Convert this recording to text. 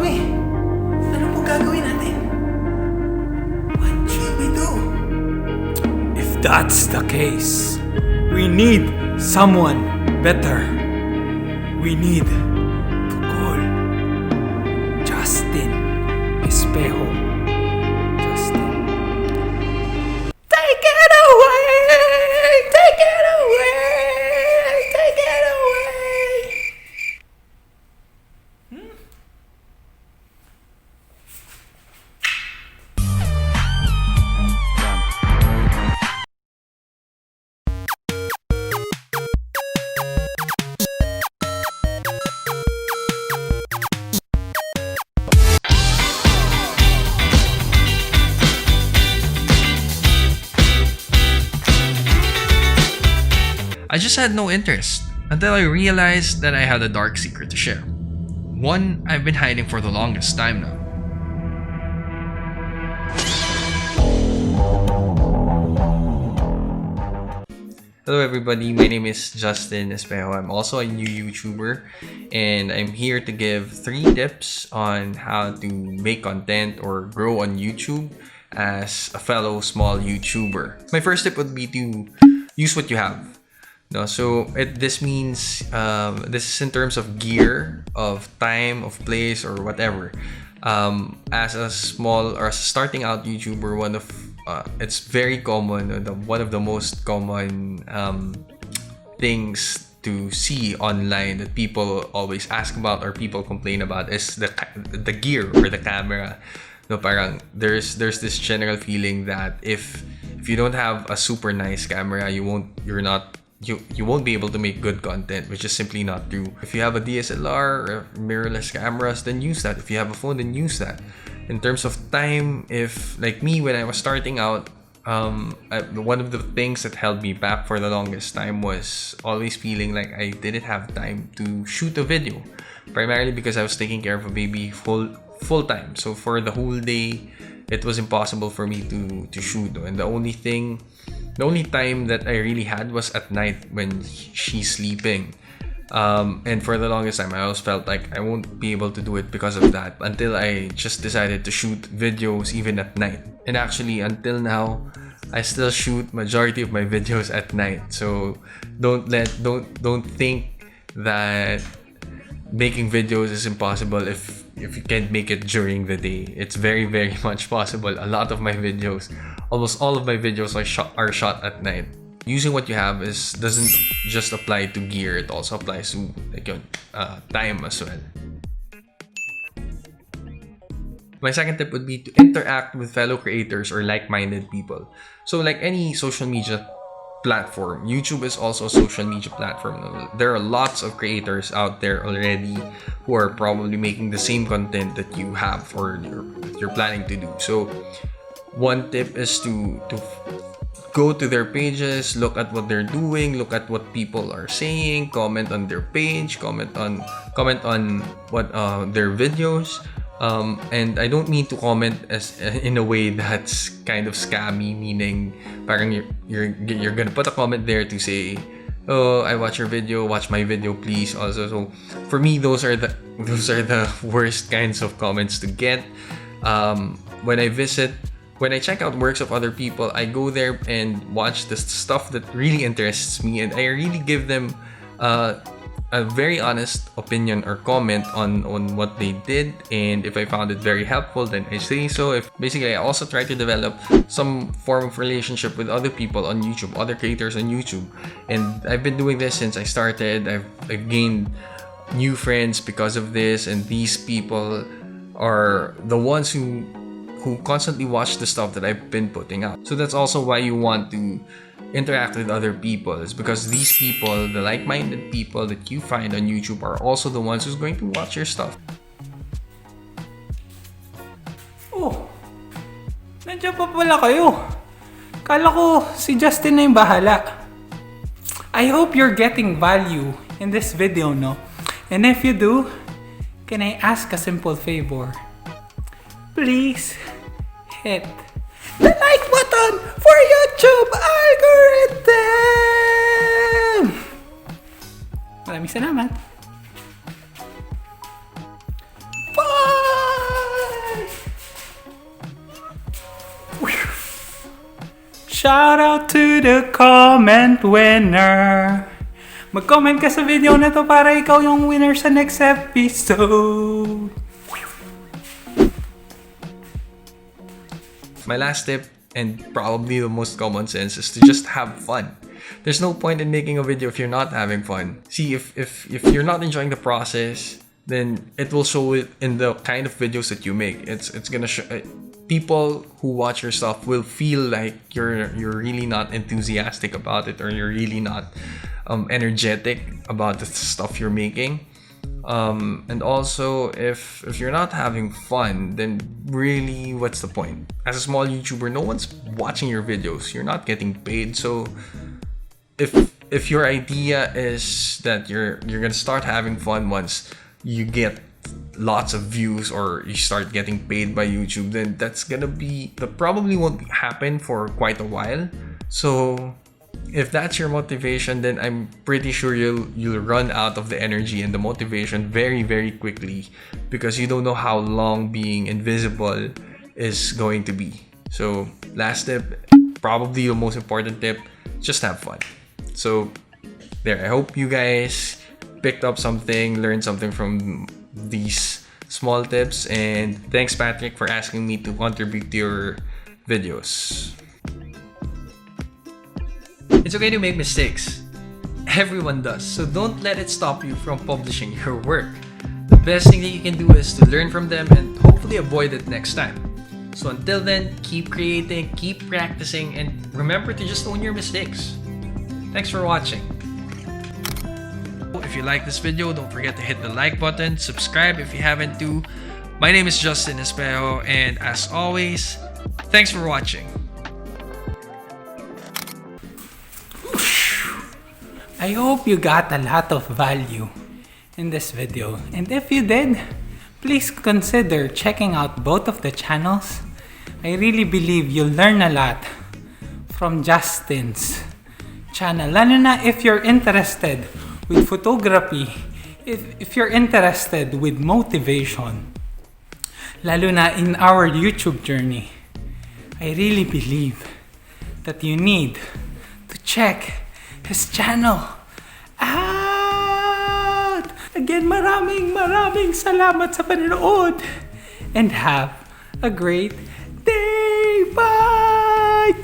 kami. Ano po gagawin natin? What should we do? If that's the case, we need someone better. We need to call Justine Espejo. Justine. Take it away! Take it away! Take it away! I just had no interest until I realized that I had a dark secret to share. One I've been hiding for the longest time now. Hello everybody, my name is Justine Espejo. I'm also a new YouTuber and I'm here to give 3 tips on how to make content or grow on YouTube as a fellow small YouTuber. My first tip would be to use what you have. No, so this means this is in terms of gear, of time, of place, or whatever. As a small or as a starting out YouTuber, it's very common. One of the most common things to see online that people always ask about or people complain about is the gear or the camera. No, parang there's this general feeling that if you don't have a super nice camera, you won't be able to make good content, which is simply not true. If you have a DSLR or mirrorless cameras, then use that. If you have a phone, then use that. In terms of time, if like me, when I was starting out, one of the things that held me back for the longest time was always feeling like I didn't have time to shoot a video, primarily because I was taking care of a baby full time. So for the whole day, it was impossible for me to shoot. And the only time that I really had was at night when she's sleeping. And for the longest time, I always felt like I won't be able to do it because of that until I just decided to shoot videos even at night. And actually, until now, I still shoot majority of my videos at night. So don't think that making videos is impossible if you can't make it during the day. It's very, very much possible. Almost all of my videos are shot at night. Using what you have doesn't just apply to gear, it also applies to time as well. My second tip would be to interact with fellow creators or like-minded people. So like any social media platform, YouTube is also a social media platform. There are lots of creators out there already who are probably making the same content that you have or you're planning to do. So one tip is to go to their pages, look at what they're doing, look at what people are saying, comment on their page, comment on what their videos. And I don't mean to comment as in a way that's kind of scammy, meaning parang you're gonna put a comment there to say, "Oh, I watch your video, watch my video, please." Also, so for me, those are the worst kinds of comments to get. When I check out works of other people, I go there and watch the stuff that really interests me, and I really give them a very honest opinion or comment on what they did. And if I found it very helpful, then I say so. I also try to develop some form of relationship with other people on YouTube, other creators on YouTube. And I've been doing this since I started. I've gained new friends because of this, and these people are the ones who constantly watch the stuff that I've been putting out. So that's also why you want to interact with other people, is because these people, the like-minded people that you find on YouTube, are also the ones who's going to watch your stuff. Oh, nandiyan pa pala kayo. Kala ko si Justin na yung bahala. I hope you're getting value in this video, no? And if you do, can I ask a simple favor? Please hit the like button for YouTube algorithm! Maraming salamat! Bye! Shout out to the comment winner. Mag-comment ka sa video na to para ikaw yung winner sa next episode. My last tip, and probably the most common sense, is to just have fun. There's no point in making a video if you're not having fun. See, if you're not enjoying the process, then it will show it in the kind of videos that you make. It's gonna show. People who watch your stuff will feel like you're really not enthusiastic about it, or you're really not energetic about the stuff you're making. And also, if you're not having fun, then really, what's the point? As a small YouTuber, no one's watching your videos. You're not getting paid. So if your idea is that you're gonna start having fun once you get lots of views or you start getting paid by YouTube, then that probably won't happen for quite a while. So if that's your motivation, then I'm pretty sure you'll run out of the energy and the motivation very, very quickly, because you don't know how long being invisible is going to be. So last tip, probably the most important tip, just have fun. So there, I hope you guys picked up something, learned something from these small tips, and thanks Patrick for asking me to contribute to your videos. It's okay to make mistakes. Everyone does, so don't let it stop you from publishing your work. The best thing that you can do is to learn from them and hopefully avoid it next time. So until then, keep creating, keep practicing, and remember to just own your mistakes. Thanks for watching. If you like this video, don't forget to hit the like button, subscribe if you haven't too. My name is Justine Espejo, and as always, thanks for watching. I hope you got a lot of value in this video. And if you did, please consider checking out both of the channels. I really believe you'll learn a lot from Justine's channel. Lalo na if you're interested with photography, if you're interested with motivation, lalo na in our YouTube journey, I really believe that you need to check his channel out. Again, maraming salamat sa panonood, and have a great day. Bye!